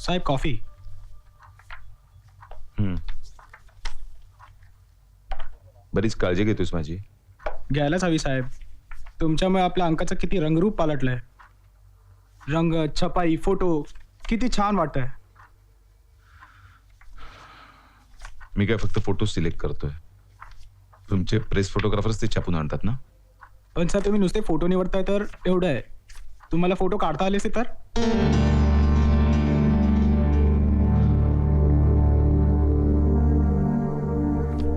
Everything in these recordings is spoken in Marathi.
साहेब कॉफी. बरीच काळजी घेतोस माझी. घ्यायलाच हवी साहेब. तुमच्यामुळे आपल्या अंकाचं किती रंगरूप पालटलंय. रंग, छपाई, फोटो किती छान वाटतंय. मी काय फक्त फोटो सिलेक्ट करतोय. तुमचे प्रेस फोटोग्राफर्स ते छापून आणतात ना. पण सर तुम्ही नुसते फोटो निवडताय तर एवढं आहे. तुम्हाला फोटो काढता आले असे तर.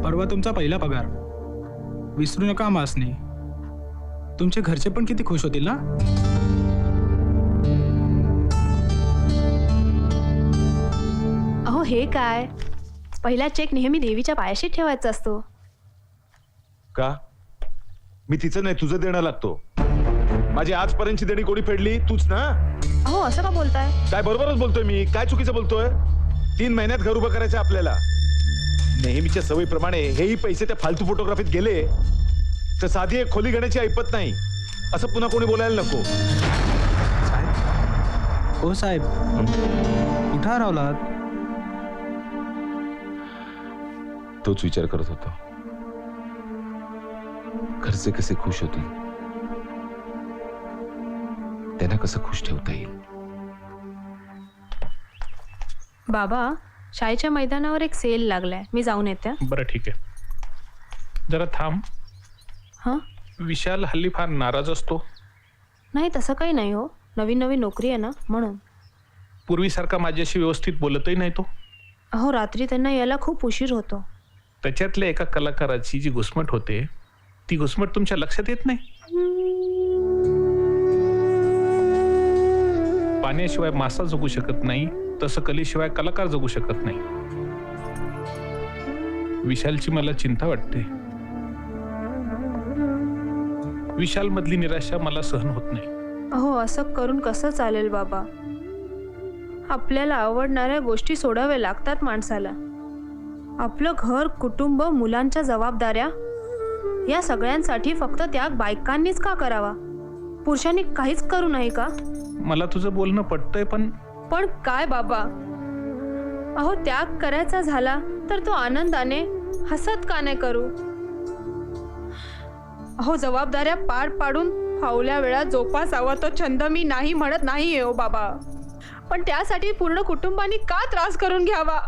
परवा तुमचा पहिला पगार विसरू नका मासनी. तुमचे घरचे पण किती खुश होतील ना. अहो हे काय, पहिला चेक नेहमी देवीच्या पायाशी ठेवायचा असतो. का? मी तिचं नाही तुझं देणं लागतो. माझी आजपर्यंतची देणी कोणी फेडली? तूच ना. अहो असं का बोलताय? काय बरोबरच बोलतोय मी? काय चुकीचं बोलतोय? 3 महिन्यात घर उभं करायचं आपल्याला. नेहमीच्या सवयीप्रमाणे हेही पैसे त्या फालतू फोटोग्राफीत गेले तर साधी एक खोली घेण्याची ऐपत नाही असं पुन्हा कोणी बोलायला नको. हो साहेब, कुठं रावलात? तोच विचार करत होतो. घरचे कसे खुश होतील, त्यांना कसं खुश ठेवता येईल. बाबा, शाळेच्या मैदानावर एक सेल लागलाय, मी जाऊन येते. बरं ठीक आहे. जरा थांब. हां? विशाल हल्ली फार नाराज असतो. नाही तसं काही नाही हो, नवीन नवीन नोकरी आहे ना म्हणून. पूर्वीसारखा माझ्याशी व्यवस्थित बोलतही नाही तो. अहो रात्री त्यांना यायला खूप उशीर होतो. त्याच्यातल्या एका कलाकाराची जी घुसमट होते ती घुसमट तुमच्या लक्षात येत नाही. पाण्याशिवाय मासा जगू शकत नाही तसं कलेशिवाय कलाकार जगू शकत नाही. विशालची मला चिंता वाटते. विशाल मधली निराशा मला सहन होत नाही. अहो असं करून कसं चालेल बाबा. आपल्याला आवडणाऱ्या गोष्टी सोडाव्या लागतात माणसाला. आपलं घर, कुटुंब, मुलांच्या जबाबदाऱ्या या सगळ्यांसाठी फक्त त्याग बायकांनीच का करावा? पुरुषांनी काहीच करू नये का? मला तुझं बोलणं पटतंय पण काय बाबा? अहो त्याग करायचा झाला तर तो आनंदाने हसत का नाही करू? अहो जबाबदाऱ्या पार पाडून फावल्या वेळा जोपासावा तो छंद मी नाही म्हणत नाही हो बाबा, पण त्यासाठी पूर्ण कुटुंबाने का त्रास करून घ्यावा?